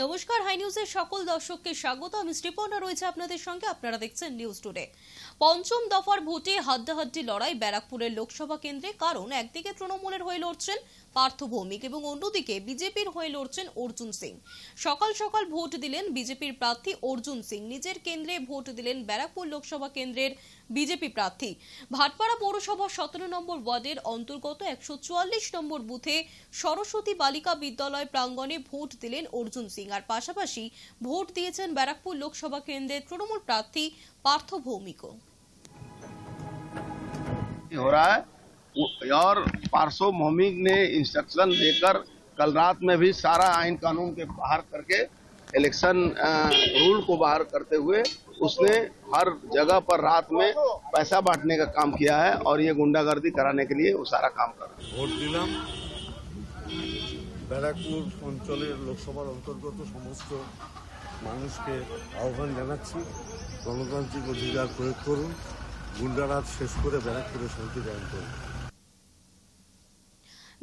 নমস্কার, হাই নিউজের সকল দর্শককে স্বাগত। আমি শ্রীপর্ণা রয়েছে আপনাদের সঙ্গে। আপনারা দেখছেন নিউজ টুডে। পঞ্চম দফার ভোটে হাড্ডাহাড্ডি লড়াই ব্যারাকপুরের লোকসভা কেন্দ্রে। কারণ একদিকে তৃণমূলের হয়ে লড়ছেন পার্থ ভৌমিক এবং অন্যদিকে বিজেপির হয়ে লড়ছেন অর্জুন সিং। সকাল সকাল ভোট দিলেন বিজেপির প্রার্থী অর্জুন সিং। নিজের কেন্দ্রে ভোট দিলেন ব্যারাকপুর লোকসভা কেন্দ্রের বিজেপি প্রার্থী। ভাটপাড়া পৌরসভা 17 নম্বর ওয়ার্ডের অন্তর্গত 144 নম্বর বুথে সরস্বতী বালিকা বিদ্যালয় প্রাঙ্গণে ভোট দিলেন অর্জুন সিং। আর পাশাপাশি ভোট দিয়েছেন ব্যারাকপুর লোকসভা কেন্দ্রের তৃণমূল প্রার্থী পার্থ ভৌমিকও। हो रहा है और पार्सो भौमिक ने इंस्ट्रक्शन देकर कल रात में भी सारा आइन कानून के बाहर करके इलेक्शन रूल को बाहर करते हुए उसने हर जगह पर रात में पैसा बांटने का काम किया है और ये गुंडागर्दी कराने के लिए वो सारा काम कर रहा है। ভোট দিলাম ব্যারাকপুর অঞ্চলের লোকসভার অন্তর্গত সমস্ত মানুষকে আহ্বান জানাচ্ছি, গণতান্ত্রিক অধিকার প্রয়োগ করুন, গুন্ডারাজ শেষ করে ব্যারাকপুরে শান্তি কায়েম করুন।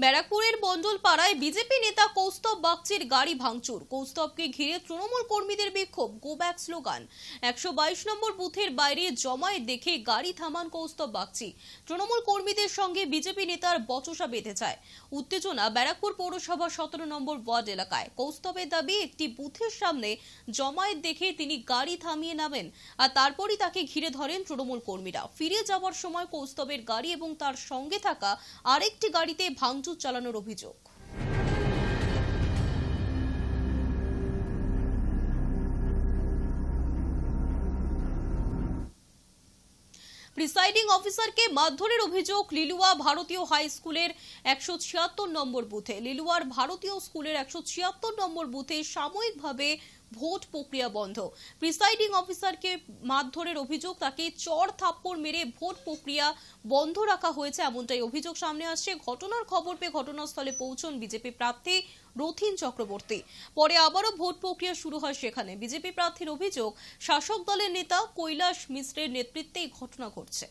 ব্যারাকপুরের বন্ডলপাড়ায় বিজেপি নেতা কৌস্তব বাগচির গাড়ি ভাঙচুর। কৌস্তবকে ঘিরে তৃণমূল কর্মীদের বিক্ষোভ, গো ব্যাক স্লোগান। 122 নম্বর বুথের বাইরে জমায়েত দেখে গাড়ি থামান কৌস্তব বাগচি। তৃণমূল কর্মীদের সঙ্গে বিজেপি নেতার বচসা বেঁধে যায়। উত্তেজনা ব্যারাকপুর পৌরসভা 17 নম্বর ওয়ার্ড এলাকায়। কৌস্তবের দাবি, একটি বুথের সামনে জমায়েত দেখে তিনি গাড়ি থামিয়ে নামেন আর তারপরই তাকে ঘিরে ধরেন তৃণমূল কর্মীরা। ফিরে যাওয়ার সময় কৌস্তবের গাড়ি এবং তার সঙ্গে থাকা আরেকটি গাড়িতে ভাঙচুর চালানোর অভিযোগ। প্রিসাইডিং অফিসারকে মারধরের অভিযোগ লিলুয়া ভারতীয় হাই স্কুলের 176 নম্বর বুথে। লিলুয়ার ভারতীয় স্কুলের 176 নম্বর বুথে সাময়িকভাবে ভোট প্রক্রিয়া বন্ধ। প্রিসাইডিং অফিসারকে মারধরের অভিযোগ, তাকে চড় থাপ্পড় মেরে ভোট প্রক্রিয়া বন্ধ রাখা হয়েছে, এমনটাই অভিযোগ সামনে আসছে। ঘটনার খবর পেয়ে ঘটনাস্থলে পৌঁছন বিজেপি প্রার্থী রথিন চক্রবর্তী। পরে আবারও ভোট প্রক্রিয়া শুরু হয় সেখানে। বিজেপি প্রার্থীর অভিযোগ, শাসক দলের নেতা কৈলাস মিশ্রের নেতৃত্বে এই ঘটনা ঘটছে।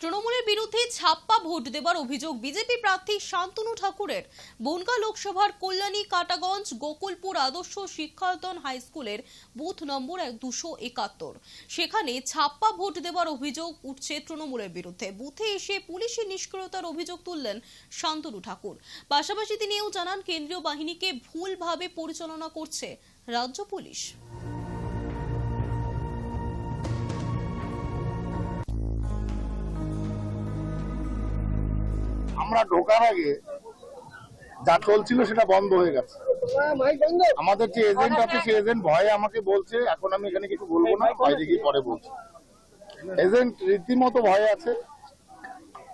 তৃণমূলের বিরুদ্ধে ছাপ্পা ভোট দেবার অভিযোগ বিজেপি প্রার্থী শান্তনু ঠাকুরের। বনগাঁ লোকসভার কল্যাণী কাটাগঞ্জ গোকুলপুর আদর্শ শিক্ষায়তন হাই স্কুলের বুথ নম্বর 271, সেখানে ছাপ্পা ভোট দেবার অভিযোগ উঠছে তৃণমূলের বিরুদ্ধে। বুথে এসে পুলিশের নিষ্ক্রিয়তার অভিযোগ তুললেন শান্তনু ঠাকুর। পাশাপাশি তিনি এও জানান, কেন্দ্রীয় বাহিনীকে ভুলভাবে পরিচালনা করছে রাজ্য পুলিশ। আমরা ঢোকার আগে যা চলছিল সেটা বন্ধ হয়ে গেছে। আমাদের যে এজেন্ট আছে সেই এজেন্ট ভয়ে আমাকে বলছে, এখন আমি এখানে কিছু বলবো না, বাইরে গিয়ে পরে বলছি। এজেন্ট রীতিমতো ভয়ে আছে।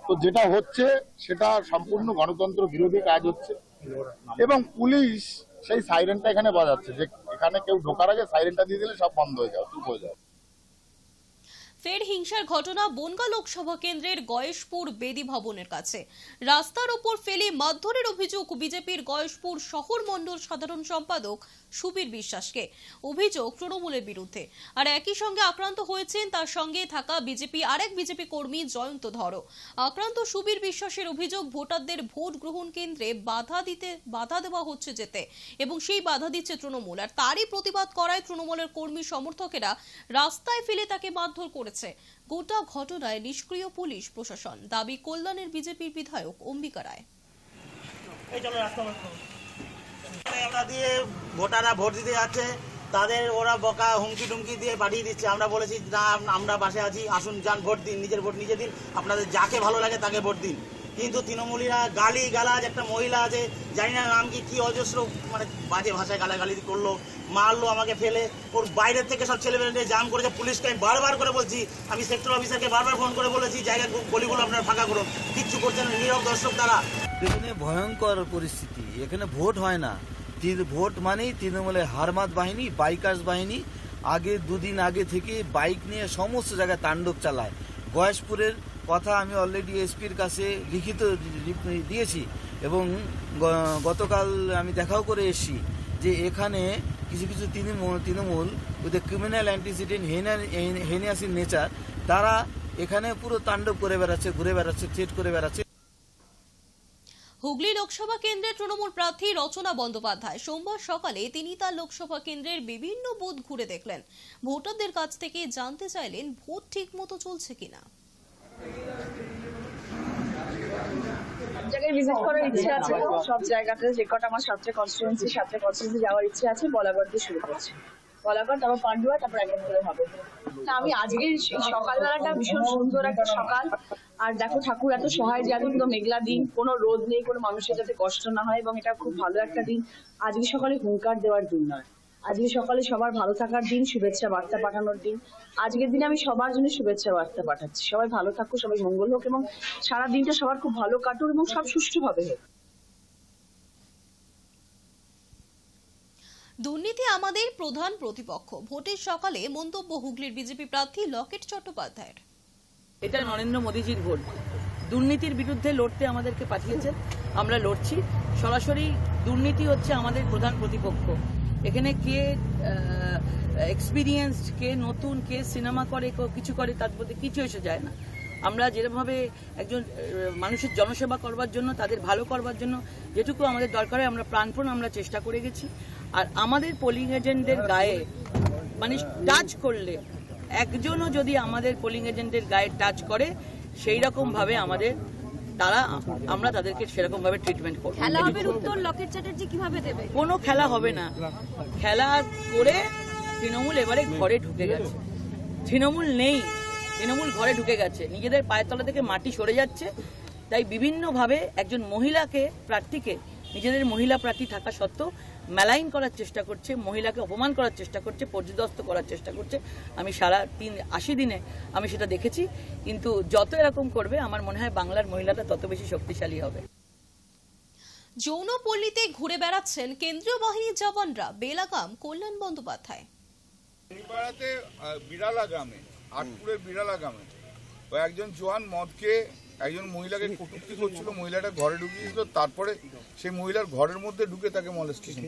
তো যেটা হচ্ছে সেটা সম্পূর্ণ গণতন্ত্র বিরোধী কাজ হচ্ছে এবং পুলিশ সেই সাইরেনটা এখানে বাজাচ্ছে যে এখানে কেউ ঢোকার আগে সাইরেনটা দিয়ে দিলে সব বন্ধ হয়ে যাবে, চুপ হয়ে যাবে। ফের হিংসার ঘটনা বনগাঁ লোকসভা কেন্দ্রের গয়েশপুর বেদি ভবনের কাছে। রাস্তার ওপর ফেলে মারধরের অভিযোগ বিজেপির গয়েশপুর শহর মণ্ডল সাধারণ সম্পাদক সুবীর বিশ্বাসকে। অভিযোগ তৃণমূলের বিরুদ্ধে। আর একই সঙ্গে আক্রান্ত হয়েছেন তার সঙ্গে থাকা আরেক বিজেপি কর্মী জয়ন্ত ধর। আক্রান্ত সুবীর বিশ্বাসের অভিযোগ, ভোটারদের ভোট গ্রহণ কেন্দ্রে বাধা দেওয়া হচ্ছে যেতে এবং সেই বাধা দিচ্ছে তৃণমূল। আর তারই প্রতিবাদ করায় তৃণমূলের কর্মী সমর্থকেরা রাস্তায় ফেলে তাকে মারধর করেছে। গোটা ঘটনায় নিষ্ক্রিয় পুলিশ প্রশাসন, দাবি কল্যাণের বিজেপির বিধায়ক অম্বিকা রায়। ভোটাররা ভোট দিতে যাচ্ছে, তাদের ওরা বকা হুমকি টুমকি দিয়ে পাঠিয়ে দিচ্ছে। আমরা বলেছি না, আমরা পাশে আছি, আসুন যান ভোট দিন, নিজের ভোট নিজে দিন, আপনাদের যাকে ভালো লাগে তাকে ভোট দিন। কিন্তু তৃণমূলীরা গালি গালাজ, একটা মহিলা আছে জানি না নাম কি অজস্র মানে বাজে ভাষায় গালাগালি করলো, মারলো আমাকে ফেলে। ওর বাইরের থেকে সব ছেলেমেয়েদের জাম করেছে। পুলিশকে আমি বারবার করে বলছি, আমি সেক্টর অফিসারকে বারবার ফোন করে বলেছি জায়গা গলিগুলো আপনারা ফাঁকা করুন, কিচ্ছু করছেন না, নীরব দর্শক তারা। এখানে ভয়ঙ্কর পরিস্থিতি, এখানে ভোট হয় না। ভোট মানেই তৃণমূলের হারমাত বাহিনী, বাইকার্স বাহিনী আগে দুদিন আগে থেকে বাইক নিয়ে সমস্ত জায়গায় তাণ্ডব চালায়। গয়েশপুরের কথা আমি অলরেডি এসপির কাছে লিখিত দিয়েছি এবং গতকাল আমি দেখাও করে এসেছি যে এখানে কিছু কিছু Trinamool with criminal antecedent heinous in nature, তারা এখানে পুরো তাণ্ডব করে বেড়াচ্ছে, ঘুরে বেড়াচ্ছে, থ্রেট করে বেড়াচ্ছে। হুগলি লোকসভা কেন্দ্রের তৃণমূল প্রার্থী রচনা বন্দ্যোপাধ্যায় সোমবার সকালে তিনি তার লোকসভা কেন্দ্রের বিভিন্ন বুথ ঘুরে দেখলেন। ভোটারদের কাছ থেকে জানতে চাইলেন ভোট ঠিক মতো চলছে কিনা। জায়গায় ভিজিট করার ইচ্ছে আছে, সব জায়গাতে যে কটা আমার সাতটা কনস্টিটুয়েন্সি যাওয়ার ইচ্ছে আছে। বলাগড় দিয়ে শুরু করছি, বলাগড়, তারপর পান্ডুয়া, তারপর এক করে হবে। তা আমি আজকের সকালবেলাটা ভীষণ সুন্দর একটা সকাল। আর দেখো, ঠাকুর এত সহায় যে পুরো মেঘলা দিন, কোনো রোদ নেই, কোনো মানুষের যাতে কষ্ট না হয়, এবং এটা খুব ভালো একটা দিন। আজকে সকালে হুঙ্কার দেওয়ার দিন নয়, আজকে সকালে সবার ভালো থাকার দিন, শুভেচ্ছা বার্তা পাঠানোর দিন। আজকের দিনে আমি সবার জন্য শুভেচ্ছা বার্তা পাঠাচ্ছি। সবাই ভালো থাকুক, সবাই মঙ্গল হোক, এবং সারা দিনটা সবার খুব ভালো কাটুক, এবং সব সুষ্ঠুভাবে হোক। দুর্নীতি আমাদের প্রধান প্রতিপক্ষ, ভোটের সকালে মন্তব্য হুগলির বিজেপি প্রার্থী লকেট চট্টোপাধ্যায়ের। এটা নরেন্দ্র মোদীজির ভোট। দুর্নীতির বিরুদ্ধে লড়তে আমাদেরকে পাঠিয়েছেন, আমরা লড়ছি। সরাসরি দুর্নীতি হচ্ছে আমাদের প্রধান প্রতিপক্ষ। এখানে কে এক্সপিরিয়েন্সড, কে নতুন, কে সিনেমা করে, কিছু করে, তার মধ্যে কিছু এসে যায় না। আমরা যেভাবে একজন মানুষের জনসেবা করবার জন্য, তাদের ভালো করবার জন্য যেটুকু আমাদের দরকার হয়, আমরা প্রাণপণ আমরা চেষ্টা করে গেছি। আর আমাদের পোলিং এজেন্টদের গায়ে মানে টাচ করলে, একজনও যদি আমাদের পোলিং এজেন্টের গায়ে টাচ করে, সেই রকম ভাবে আমরা তাদেরকে সেরকম ভাবে ট্রিটমেন্ট করব। খেলা হবে উত্তর লকেট চ্যাটার্জি কিভাবে দেবে? কোনো খেলা হবে না। খেলা করে তৃণমূল এবারে ঘরে ঢুকে গেছে। তৃণমূল নেই, তৃণমূল ঘরে ঢুকে গেছে, নিজেদের পায়ের তলা থেকে মাটি সরে যাচ্ছে। তাই বিভিন্নভাবে একজন মহিলাকে প্রার্থীকে, নিজেদের মহিলা প্রার্থী থাকা সত্ত্বেও মেলাইন করার চেষ্টা করছে, মহিলাকে অপমান করার চেষ্টা করছে, পর্যদস্ত করার চেষ্টা করছে। আমি সারা 80 দিনে আমি সেটা দেখেছি। কিন্তু যত এরকম করবে, আমার মনে হয় বাংলার মহিলাটা তত বেশি শক্তিশালী হবে। যৌনপল্লীতে ঘুরে বেড়াচ্ছেন কেন্দ্রীয় বাহিনীর জওয়ানরা, বেলাগাম কল্যাণ বন্দ্যোপাধ্যায়। বিড়ালা গ্রামে, আটপুরের বিড়ালা গ্রামে একজন জওয়ান মদকে একজন মহিলাকে কটূক্তি করছিল, মহিলাটা ঘরে ঢুকিয়েছিল, তারপরে সেই মহিলার ঘরের মধ্যে ঢুকে তাকে মলেস্টেশন।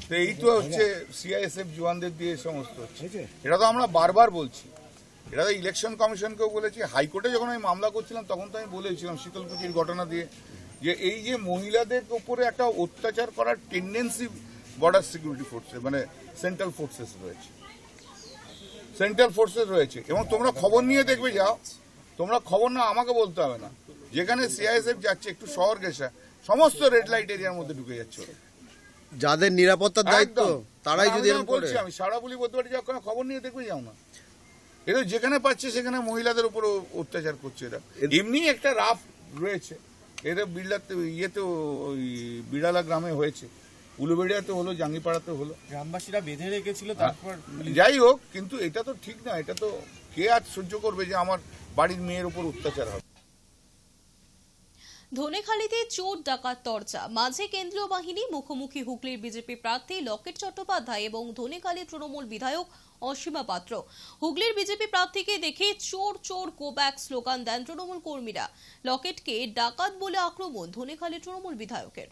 তো এই তো হচ্ছে সিআইএসএফ জওয়ানদের দিয়ে সমস্ত হচ্ছে। এটা তো আমরা বারবার বলছি, এটা তো ইলেকশন কমিশনকেও বলেছি। হাইকোর্টে যখন আমি মামলা করছিলাম তখন তো আমি বলেছিলাম শীতলকুচির ঘটনা দিয়ে, যে এই যে মহিলাদের উপরে একটা অত্যাচার করার টেন্ডেন্সি বর্ডার সিকিউরিটি ফোর্সে, মানে সেন্ট্রাল ফোর্সেস রয়েছে। এবং তোমরা খবর নিয়ে দেখবে, যাও তোমরা খবর না, আমাকে বলতে হবে না, যেখানে সিআইএসএফ যাচ্ছে একটু শহর ঘেঁষা, সমস্ত রেড লাইট এরিয়ার মধ্যে ঢুকে যাচ্ছে। যাদের নিরাপত্তার দায়িত্ব তারাই যদি বলছি, আমি সারা বলি বলতে পারি, যাও কোনো খবর নিয়ে দেখবে, যাও না। এরা যেখানে পাচ্ছে সেখানে মহিলাদের উপর অত্যাচার করছে। এরা এমনি একটা রাফ রয়েছে, এরা ইয়েতে ওই বিড়ালা গ্রামে হয়েছে, উলুবেড়িয়াতে হলো, জাঙ্গিপাড়াতে হলো, গ্রামবাসীরা বেঁধে রেখেছিল। তারপর যাই হোক, কিন্তু এটা তো ঠিক না। এটা তো কে আজ সহ্য করবে যে আমার বাড়ির মেয়ের উপর অত্যাচার হবে। ধনেখালিতে চোর ডাকাত তরচা, মাঝে কেন্দ্রীয় বাহিনী, মুখোমুখি হুগলির বিজেপি প্রার্থী লকেট চট্টোপাধ্যায় এবং ধনেখালি তৃণমূল বিধায়ক অসীমা পাত্র। হুগলির বিজেপি প্রার্থীকে দেখে চোর চোর গো ব্যাক স্লোগান দেন তৃণমূল কর্মীরা। লকেটকে ডাকাত বলে আক্রমণ ধনেখালি তৃণমূল বিধায়কের।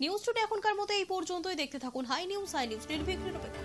নিউজ টুডে এখনকার মতো এই পর্যন্তই। দেখতে থাকুন হাই নিউজ নির্ভীক নিরপেক্ষ।